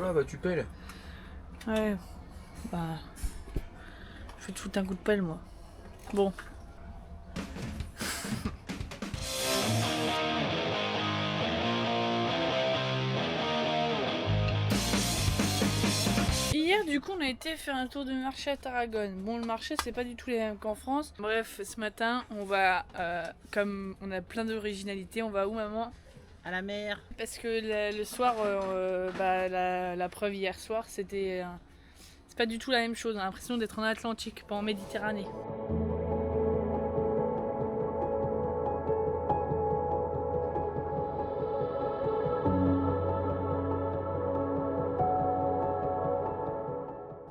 Voilà, bah tu pelles. Ouais, bah... Je vais te foutre un coup de pelle, moi. Bon. Hier, du coup, on a été faire un tour de marché à Tarragone. Bon, le marché, c'est pas du tout les mêmes qu'en France. Bref, ce matin, on va, comme on a plein d'originalité, on va où, maman? À la mer. Parce que le soir, la preuve hier soir, c'était... c'est pas du tout la même chose. On a l'impression d'être en Atlantique, pas en Méditerranée.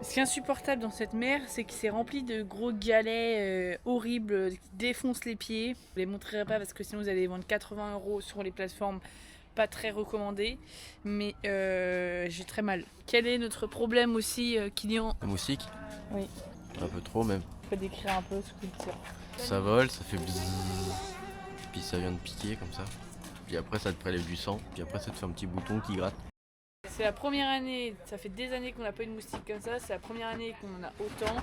Ce qui est insupportable dans cette mer, c'est que c'est rempli de gros galets horribles qui défoncent les pieds. Je ne les montrerai pas parce que sinon vous allez les vendre 80 € sur les plateformes pas très recommandées. Mais j'ai très mal. Quel est notre problème aussi, Kylian? Un moustique? Oui. Un peu trop même. Tu peux décrire un peu ce que tu tires. Ça vole, ça fait bzzz. Puis ça vient de piquer comme ça. Puis après ça te prélève du sang. Puis après ça te fait un petit bouton qui gratte. C'est la première année, ça fait des années qu'on n'a pas eu de moustiques comme ça, c'est la première année qu'on en a autant.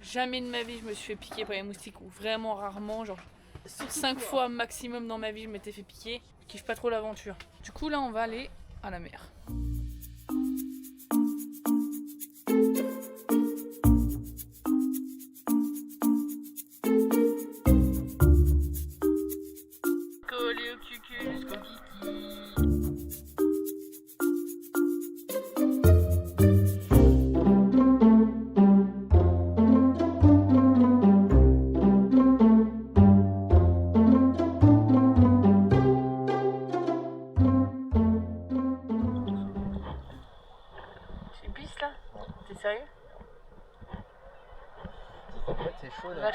Jamais de ma vie je me suis fait piquer par les moustiques, ou vraiment rarement, genre 5 fois maximum dans ma vie je m'étais fait piquer. Je kiffe pas trop l'aventure. Du coup là on va aller à la mer. Collé au cucus, comme Kiki. T'es sérieux? En fait c'est chaud là.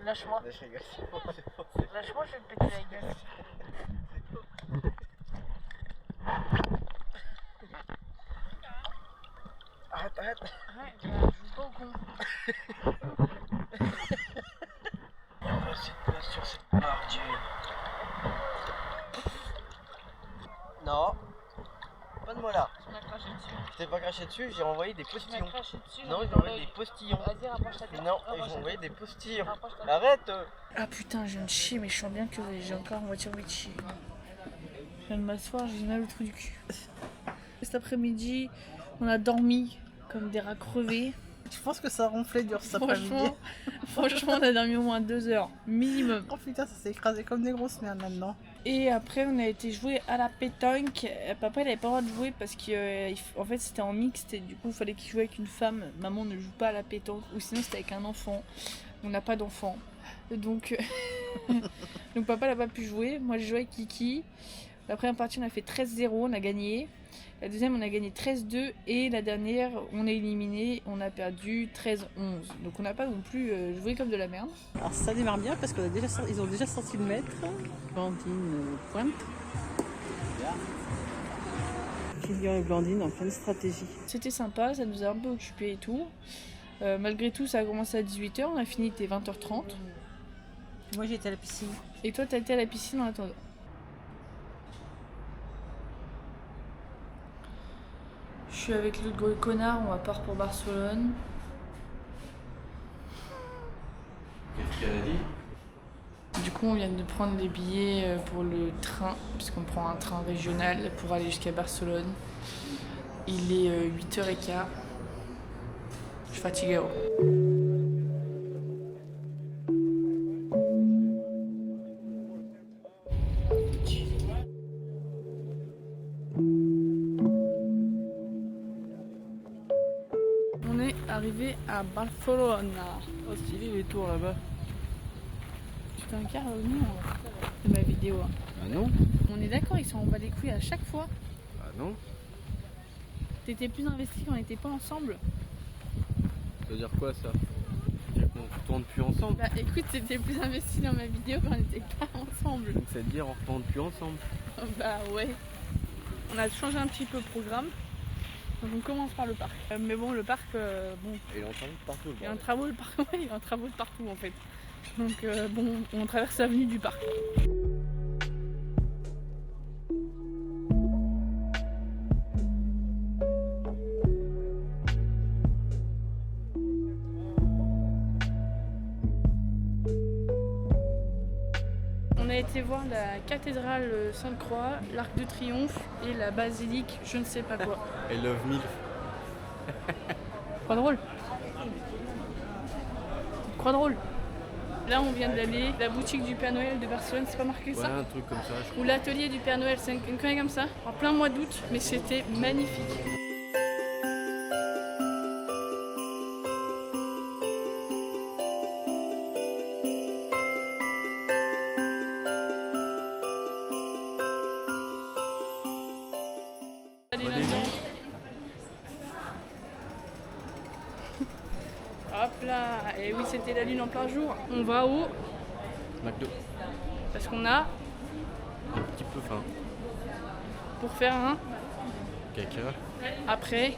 Lâche-moi. Lâche-moi, je vais te péter la gueule. Arrête. Ouais, je joue pas au con. Il y a assez de place sur cette marge. Non. Pas de moi là. Tu m'as craché dessus. Je t'ai pas craché dessus, j'ai envoyé des Tu postillons. m'as craché dessus. Non, j'ai envoyé des postillons. Vas-y, rapproche ta tête. Non, j'ai envoyé des postillons. Arrête. Ah putain, je viens de chier, mais je sens bien que j'ai encore en voiture envie de chier. Je viens de m'asseoir, j'ai mal au trou du cul. Cet après-midi, on a dormi comme des rats crevés. Je pense que ça ronflait dur cet après-midi. Franchement, on a dormi au moins 2 heures, minimum. Oh putain, ça s'est écrasé comme des grosses merdes là-dedans. Et après, on a été jouer à la pétanque. Papa, il avait pas le droit de jouer parce que, en fait, c'était en mixte et du coup, il fallait qu'il joue avec une femme. Maman ne joue pas à la pétanque, ou sinon, c'était avec un enfant. On n'a pas d'enfant. Donc, donc papa n'a pas pu jouer. Moi, j'ai joué avec Kiki. La première partie, on a fait 13-0, on a gagné. La deuxième, on a gagné 13-2. Et la dernière, on est éliminé, on a perdu 13-11. Donc on n'a pas non plus joué comme de la merde. Alors ça démarre bien parce qu'ils ont déjà sorti le maître. Blandine pointe. Kylian et Blandine en pleine stratégie. C'était sympa, ça nous a un peu occupés et tout. Malgré tout, ça a commencé à 18h, on a fini, c'était 20h30. Moi j'étais à la piscine. Et toi, t'as été à la piscine en attendant. Je suis avec l'autre gros connard, on va part pour Barcelone. Qu'est-ce qu'elle a dit? Du coup, on vient de prendre les billets pour le train, puisqu'on prend un train régional pour aller jusqu'à Barcelone. Il est 8h15. Je suis fatiguée. On est arrivé à Barcelone. Oh stylé les tours là-bas. Tu t'incarnes ou non de ma vidéo? Ah non? On est d'accord, ils s'en bat les couilles à chaque fois. Ah non? T'étais plus investi quand on n'était pas ensemble. Ça veut dire quoi ça? On tourne plus ensemble? Bah écoute, t'étais plus investi dans ma vidéo quand on n'était pas ensemble. Donc ça veut dire on retourne plus ensemble? Bah ouais. On a changé un petit peu le programme. Donc on commence par le parc. Mais bon, le parc, bon. Et il est en train de partout. Il y a un travaux, le parc, ouais, il y a un travaux de partout en fait. Donc bon, on traverse l'avenue du parc. a été voir la cathédrale Sainte-Croix, l'Arc de Triomphe et la basilique, je ne sais pas quoi. I love milk. Pas drôle. Pas drôle. Là, on vient d'aller la boutique du Père Noël de Barcelone, c'est pas marqué Ouais, ça? un truc comme ça, je crois. Ou l'atelier du Père Noël, c'est une connerie comme ça, en plein mois d'août, mais c'était magnifique. Allez, là-dedans. Hop là, et oui, c'était la lune en plein jour. On va où? McDo. Parce qu'on a, Un petit peu faim. pour faire un, Caca. après,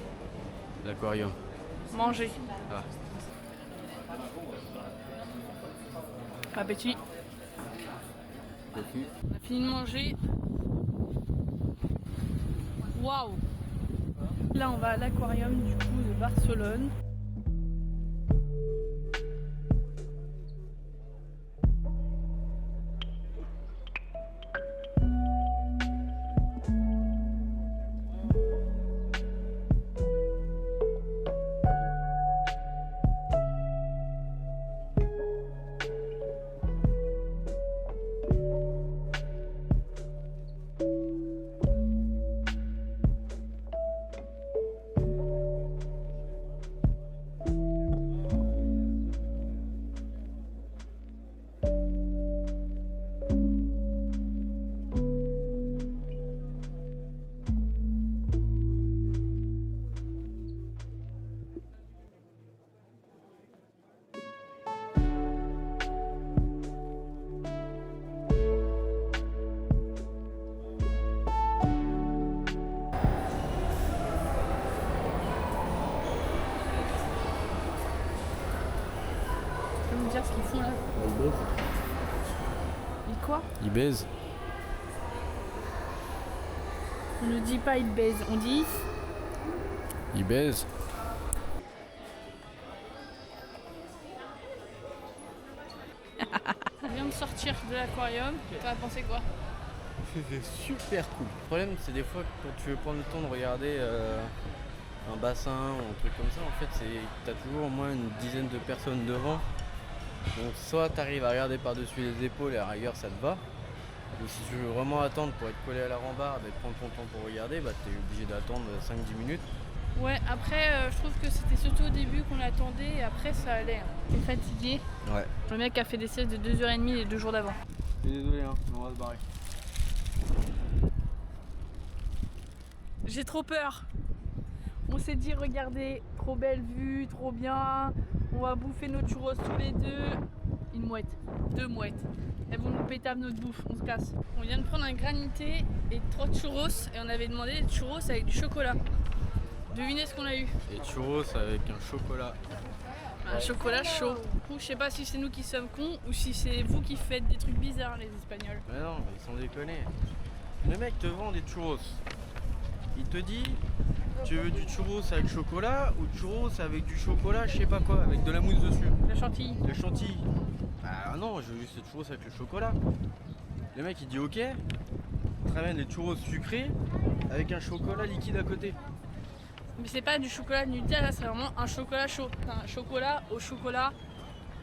L'aquarium. manger. Ah. Appétit. Cocu. On a fini de manger. Waouh! Là, on va à l'aquarium du coup de Barcelone. Tu peux me dire ce qu'ils font là? Ils quoi? Il baise. On ne dit pas ils baisent, on dit Il baise. on vient de sortir de l'aquarium. T'en as pensé quoi? C'était super cool. Le problème, c'est des fois quand tu veux prendre le temps de regarder un bassin ou un truc comme ça, en fait, t'as toujours au moins une dizaine de personnes devant. Donc soit t'arrives à regarder par-dessus les épaules et à la rigueur ça te va. Ou si tu veux vraiment attendre pour être collé à la rambarde et prendre ton temps pour regarder, bah t'es obligé d'attendre 5-10 minutes. Ouais, après, je trouve que c'était surtout au début qu'on l'attendait et après ça allait. T'es fatigué? Ouais. Le mec a fait des siestes de 2h30 les 2 jours d'avant. Désolé, hein, on va se barrer. J'ai trop peur. On s'est dit, regardez, trop belle vue, trop bien. On va bouffer nos churros tous les deux. Une mouette, 2 mouettes. Elles vont nous péter à notre bouffe, on se casse. On vient de prendre un granité et 3 churros et on avait demandé des churros avec du chocolat. Devinez ce qu'on a eu. Et churros avec un chocolat. Un chocolat chaud. Du coup, je sais pas si c'est nous qui sommes cons ou si c'est vous qui faites des trucs bizarres, les Espagnols. Mais non, ils sont déconnés. Le mec te vend des churros. Il te dit, tu veux du churros avec chocolat ou du churros avec du chocolat, je sais pas quoi, avec de la mousse dessus. La chantilly. Le chantilly. Ah non, je veux juste des churros avec le chocolat. Le mec il dit ok, il te ramène les churros sucrés avec un chocolat liquide à côté. Mais c'est pas du chocolat Nutella, c'est vraiment un chocolat chaud. Un chocolat au chocolat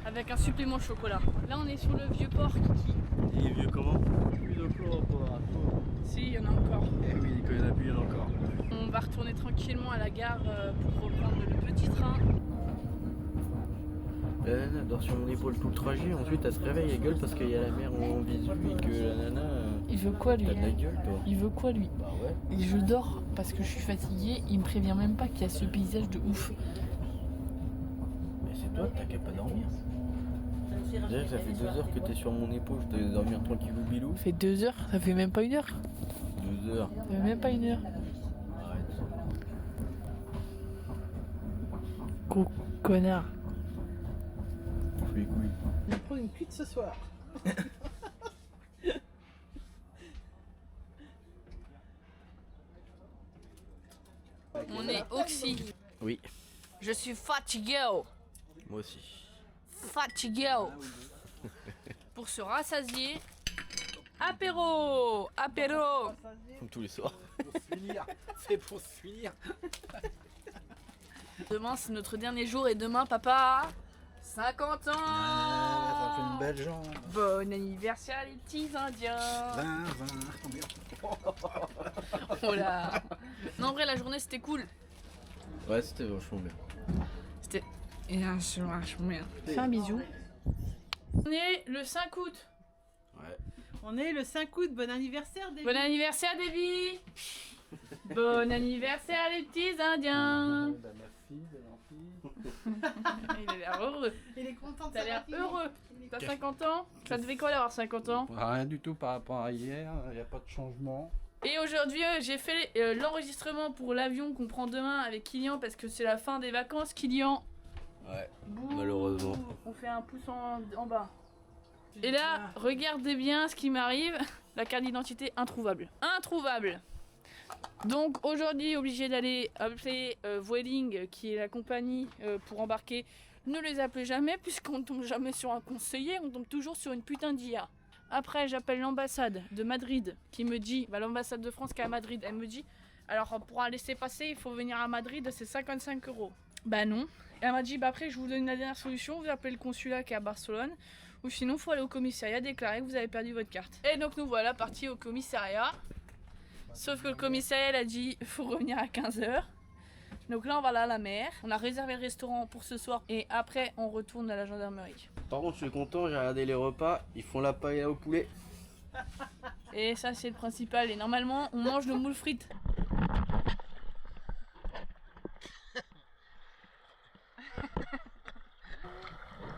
avec un supplément de chocolat. Là, on est sur le vieux port Kiki. Il est vieux comment? Plus de chloroplasto. Si, il y en a encore. Eh oui, quand il y en a plus, il y en a encore. On va retourner tranquillement à la gare pour reprendre le petit train. La nana dort sur mon épaule tout le trajet, ensuite elle se réveille, elle gueule parce qu'il y a la mer en visu et que la nana. Il veut quoi lui? T'as de la gueule toi. Il veut quoi lui? Bah ouais. Et je dors parce que je suis fatiguée, il me prévient même pas qu'il y a ce paysage de ouf. Mais c'est toi, t'as qu'à pas dormir. Déjà que ça fait 2 heures que t'es sur mon épaule, je devais dormir tranquillou bilou. Ça fait 2 heures, ça fait même pas 1 heure. 2 heures. Ça fait même pas 1 heure. Arrête. Gros connard. Les couilles. Je prends une cuite ce soir. On est oxy. Oui, Je suis fatigué. moi aussi. Fatigué. Pour se rassasier, Apéro. Apéro. Comme tous les soirs. Pour se finir. C'est pour se finir. Demain c'est notre dernier jour et demain papa 50 ans. Ça fait une belle jambe. Bon anniversaire les petits indiens. 20, combien? Oh là. Non en vrai la journée c'était cool. Ouais, c'était vachement bien. C'était vachement bien. Fais un bisou. On est le 5 août. Ouais. On est le 5 août, bon anniversaire David. Bon anniversaire Davy. Bon anniversaire les petits indiens. Ma fille, de Il a l'air heureux. Il est content de T'as l'air sa heureux. T'as 50 ans? Ça devait quoi d'avoir 50 ans? Rien du tout par rapport à hier, il n'y a pas de changement. Et aujourd'hui, j'ai fait l'enregistrement pour l'avion qu'on prend demain avec Kylian parce que c'est la fin des vacances. Kylian, Ouais. bouh, Malheureusement. on fait un pouce en bas. Et là, regardez bien ce qui m'arrive. La carte d'identité introuvable. Introuvable. Donc aujourd'hui, obligé d'aller appeler Vueling, qui est la compagnie pour embarquer. Ne les appelez jamais puisqu'on ne tombe jamais sur un conseiller, on tombe toujours sur une putain d'IA. Après, j'appelle l'ambassade de Madrid qui me dit, l'ambassade de France qui est à Madrid, elle me dit, alors pour un laisser passer, il faut venir à Madrid, c'est 55 €. Bah non. Et elle m'a dit, bah après, je vous donne la dernière solution, vous appelez le consulat qui est à Barcelone, ou sinon, il faut aller au commissariat déclarer que vous avez perdu votre carte. Et donc, nous voilà partis au commissariat. Sauf que le commissariat, elle a dit, il faut revenir à 15 h. Donc là, on va aller à la mer. On a réservé le restaurant pour ce soir, et après, on retourne à la gendarmerie. Par contre, je suis content, j'ai regardé les repas, ils font la paella au poulet. Et ça, c'est le principal. Et normalement, on mange le moule frites.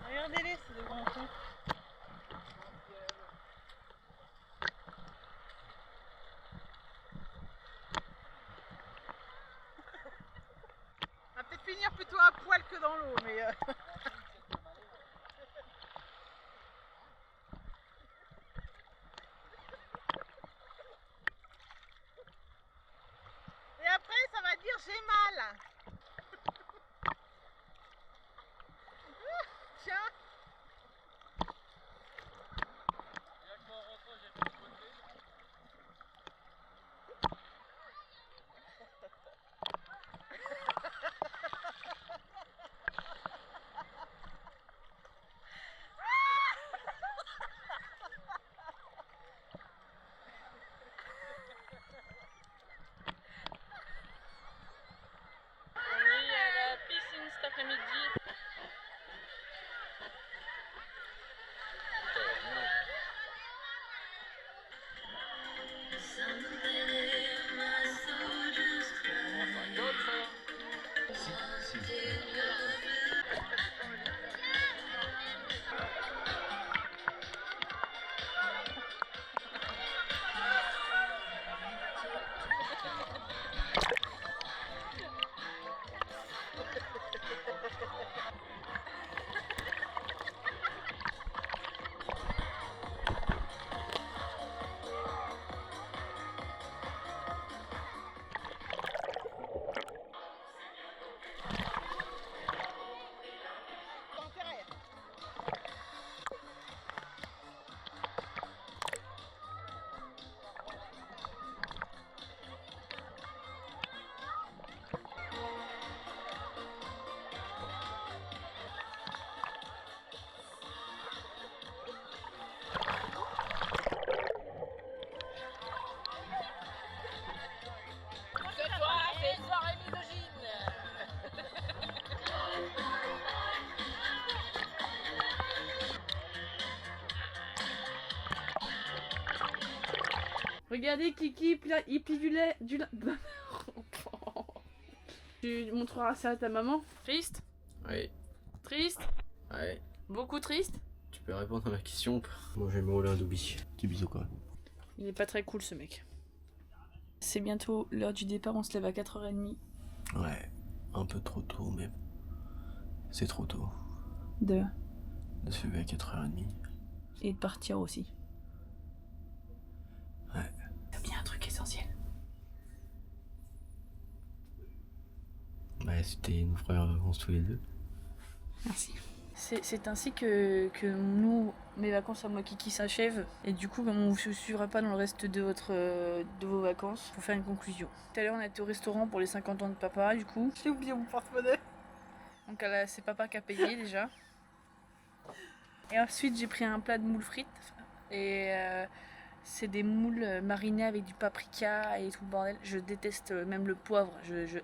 Regardez-les, c'est des grands cons. On va peut-être finir plutôt à poil que dans l'eau, mais... Et après, ça va dire j'ai mal. Tiens. On est à la piscine cet après-midi. Ce soir, c'est soirée misogyne. Regardez Kiki, il plie du lait, Tu montreras ça à ta maman. Triste? Ouais. Triste? Ouais. Beaucoup triste? Tu peux répondre à ma question? Moi, je vais me rouler un doubi. Petit bisou quand même. Il est pas très cool ce mec. C'est bientôt l'heure du départ, on se lève à 4h30. Ouais. Un peu trop tôt, mais c'est trop tôt. De se lever à 4h30. Et de partir aussi. Ouais. T'as bien un truc essentiel. Bah, c'était nos premières vacances tous les deux. Merci. C'est ainsi que nous, mes vacances à moi qui s'achèvent. Et du coup, comme on ne vous suivra pas dans le reste de vos vacances, pour faire une conclusion. Tout à l'heure, on a été au restaurant pour les 50 ans de papa, du coup. J'ai oublié mon porte-monnaie. Donc là, c'est papa qui a payé déjà. Et ensuite, j'ai pris un plat de moules frites. Et c'est des moules marinés avec du paprika et tout le bordel. Je déteste même le poivre.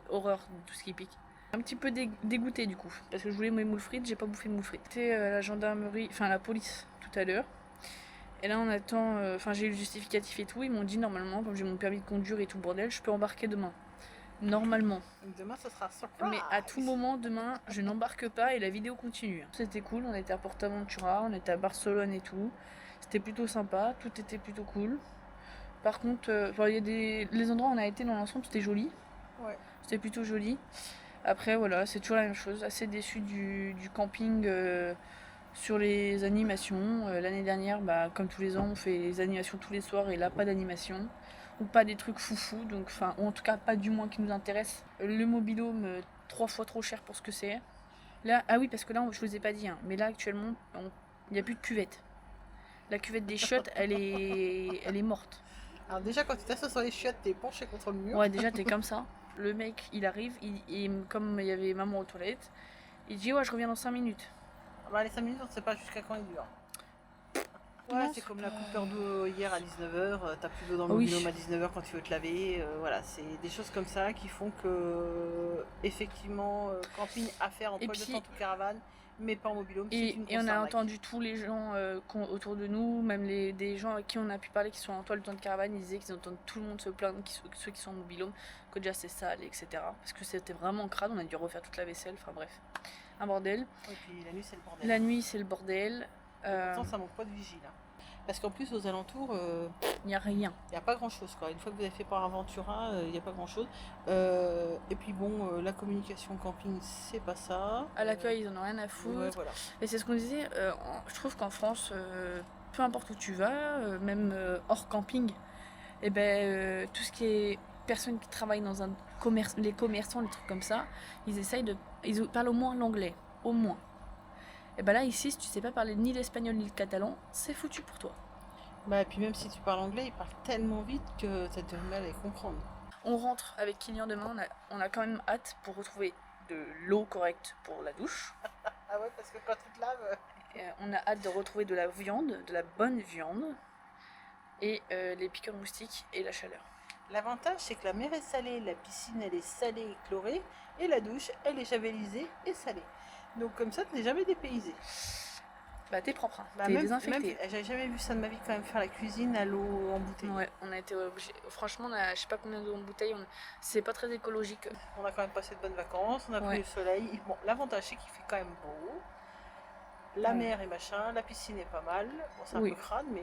Horreur de tout ce qui pique. Un petit peu dégoûtée du coup, parce que je voulais mes moules frites, j'ai pas bouffé de moules frites. C'était la gendarmerie, enfin la police tout à l'heure. Et là on attend, j'ai eu le justificatif et tout, ils m'ont dit normalement, comme j'ai mon permis de conduire et tout le bordel, je peux embarquer demain. Normalement. Demain, ce sera surprise. Mais à tout moment demain, je n'embarque pas et la vidéo continue. C'était cool, on était à Portaventura, on était à Barcelone et tout. C'était plutôt sympa, tout était plutôt cool. Par contre, il y a les endroits où on a été dans l'ensemble, c'était joli. Ouais. C'était plutôt joli. Après voilà, c'est toujours la même chose, assez déçu du camping sur les animations. L'année dernière, comme tous les ans, on fait les animations tous les soirs et là pas d'animation. Ou pas des trucs foufou, donc ou en tout cas pas du moins qui nous intéresse. Le mobilhome, 3 fois trop cher pour ce que c'est. Là, ah oui, parce que là, je vous ai pas dit, hein, mais là actuellement, il n'y a plus de cuvette. La cuvette des chiottes, elle est morte. Alors déjà, quand tu t'assois sur les chiottes, t'es penché contre le mur. Ouais, déjà, t'es comme ça. Le mec, il arrive, comme il y avait maman aux toilettes, il dit ouais, je reviens dans 5 minutes. Les 5 minutes, on ne sait pas jusqu'à quand ils durent. Ouais, c'est comme la coupure d'eau hier à 19h, t'as plus d'eau dans le mobilhome à 19h quand tu veux te laver. Voilà, c'est des choses comme ça qui font que, effectivement, camping à faire en toile de tente ou caravane, mais pas en mobilhome. Et on a entendu tous les gens autour de nous, même des gens avec qui on a pu parler qui sont en toile de tente caravane, ils disaient qu'ils entendent tout le monde se plaindre, ceux qui sont en mobilhome, que déjà c'est sale, etc. Parce que c'était vraiment crade, on a dû refaire toute la vaisselle, enfin bref, un bordel. Et puis la nuit, c'est le bordel. La nuit, c'est le bordel. Pourtant, ça manque pas de vigile. Hein. Parce qu'en plus, aux alentours, il n'y a rien. Il n'y a pas grand chose, quoi. Une fois que vous avez fait par Aventura, il n'y a pas grand chose. Et puis bon, la communication camping, c'est pas ça. À l'accueil, ils en ont rien à foutre. Ouais, voilà. Et c'est ce qu'on disait, je trouve qu'en France, peu importe où tu vas, même hors camping, tout ce qui est personnes qui travaillent dans un commerce, les commerçants, les trucs comme ça, ils parlent au moins l'anglais, au moins. Et là ici, si tu sais pas parler ni l'espagnol ni le catalan, c'est foutu pour toi. Et puis même si tu parles anglais, ils parlent tellement vite que t'as du mal à les comprendre. On rentre avec Kylian demain, on a quand même hâte pour retrouver de l'eau correcte pour la douche. Ah ouais, parce que quand tu te laves... on a hâte de retrouver de la viande, de la bonne viande, et les piqûres de moustiques et la chaleur. L'avantage, c'est que la mer est salée, la piscine elle est salée et chlorée, et la douche elle est javelisée et salée. Donc comme ça, tu n'es jamais dépaysé. T'es propre, hein. T'es désinfecté. J'avais jamais vu ça de ma vie quand même, faire la cuisine à l'eau en bouteille. Ouais, on a été obligés. Franchement, on a je sais pas combien d'eau en bouteille, c'est pas très écologique. On a quand même passé de bonnes vacances, on a pris le soleil. Bon, l'avantage c'est qu'il fait quand même beau. La mer et machin, la piscine est pas mal. Bon, c'est un peu crade, mais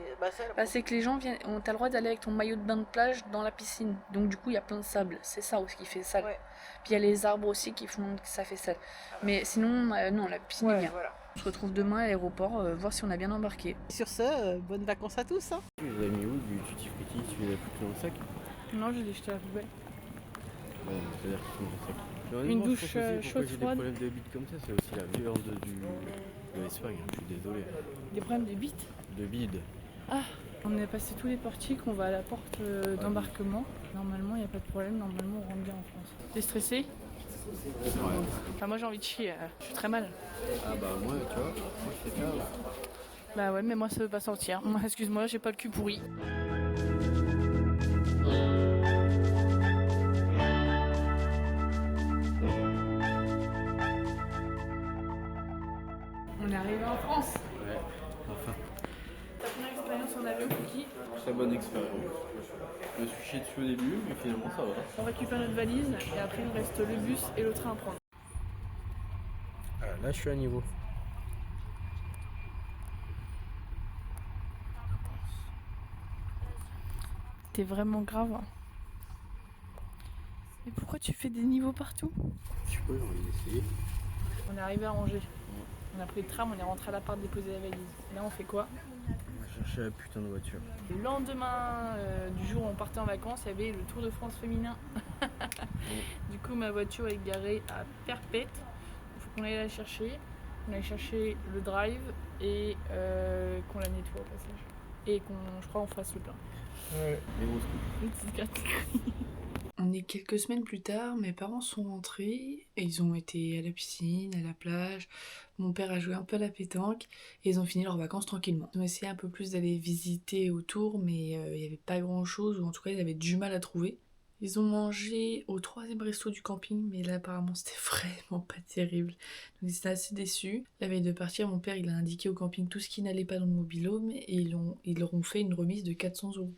c'est que les gens viennent. T'as le droit d'aller avec ton maillot de bain de plage dans la piscine. Donc du coup, il y a plein de sable. C'est ça aussi qui fait sale. Ouais. Puis il y a les arbres aussi qui font que ça fait sale. Mais sinon, non, la piscine est bien. Voilà. On se retrouve demain à l'aéroport, voir si on a bien embarqué. Sur ce, bonnes vacances à tous. Hein. Tu les as mis où du tutti frutti? Tu les as foutus dans le sac? Non, je les ai jetés à la poubelle. Ouais, c'est-à-dire qu'ils sont dans le sac. Une douche chaude, froide. J'ai des problèmes de bite comme ça, c'est aussi la violence de l'Espagne, je suis désolé. Des problèmes de bite? De bide. Ah, on a passé tous les portiques, on va à la porte d'embarquement. Normalement, il n'y a pas de problème, normalement on rentre bien en France. T'es stressé? Ouais. Enfin, moi j'ai envie de chier, je suis très mal. Ah moi tu vois, moi je fais ça. Bah ouais, mais moi ça veut pas sortir. Excuse-moi, j'ai pas le cul pourri. On est arrivé en France. Ouais, enfin. Ta première expérience en avion, Cookie? Très bonne expérience. Je me suis chié dessus au début, mais finalement ça va. On récupère notre valise et après il nous reste le bus et le train à prendre. Là je suis à niveau. T'es vraiment grave. Hein. Mais pourquoi tu fais des niveaux partout? Je sais pas, j'ai envie d'essayer. On est arrivé à Angers. On a pris le tram, on est rentré à l'appart déposer la valise. Là on fait quoi? On va chercher la putain de voiture. Le lendemain du jour où on partait en vacances, il y avait le Tour de France féminin. Du coup ma voiture est garée à Perpète. Il faut qu'on aille la chercher. On allait chercher le drive et qu'on la nettoie au passage. Et je crois, on fasse le plein. Ouais, les grosses coupes. On est quelques semaines plus tard, mes parents sont rentrés et ils ont été à la piscine, à la plage. Mon père a joué un peu à la pétanque et ils ont fini leurs vacances tranquillement. Ils ont essayé un peu plus d'aller visiter autour, mais il n'y avait pas grand chose, ou en tout cas ils avaient du mal à trouver. Ils ont mangé au 3e resto du camping, mais là apparemment c'était vraiment pas terrible. Donc ils étaient assez déçus. La veille de partir, mon père il a indiqué au camping tout ce qui n'allait pas dans le mobil-home et ils leur ont fait une remise de 400 €.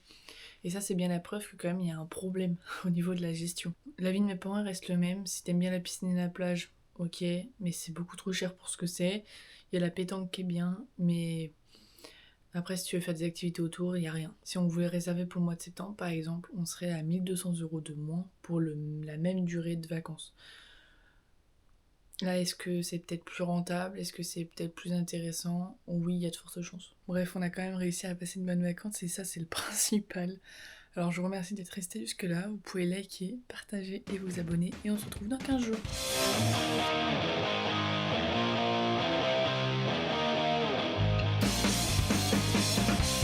Et ça, c'est bien la preuve que quand même il y a un problème au niveau de la gestion. L'avis de mes parents reste le même. Si t'aimes bien la piscine et la plage, ok, mais c'est beaucoup trop cher pour ce que c'est. Il y a la pétanque qui est bien, mais après, si tu veux faire des activités autour, il n'y a rien. Si on voulait réserver pour le mois de septembre, par exemple, on serait à 1200 € de moins pour la même durée de vacances. Là, est-ce que c'est peut-être plus rentable? Est-ce que c'est peut-être plus intéressant? Oui, il y a de fortes chances. Bref, on a quand même réussi à passer de bonnes vacances et ça, c'est le principal. Alors, je vous remercie d'être resté jusque-là. Vous pouvez liker, partager et vous abonner. Et on se retrouve dans 15 jours.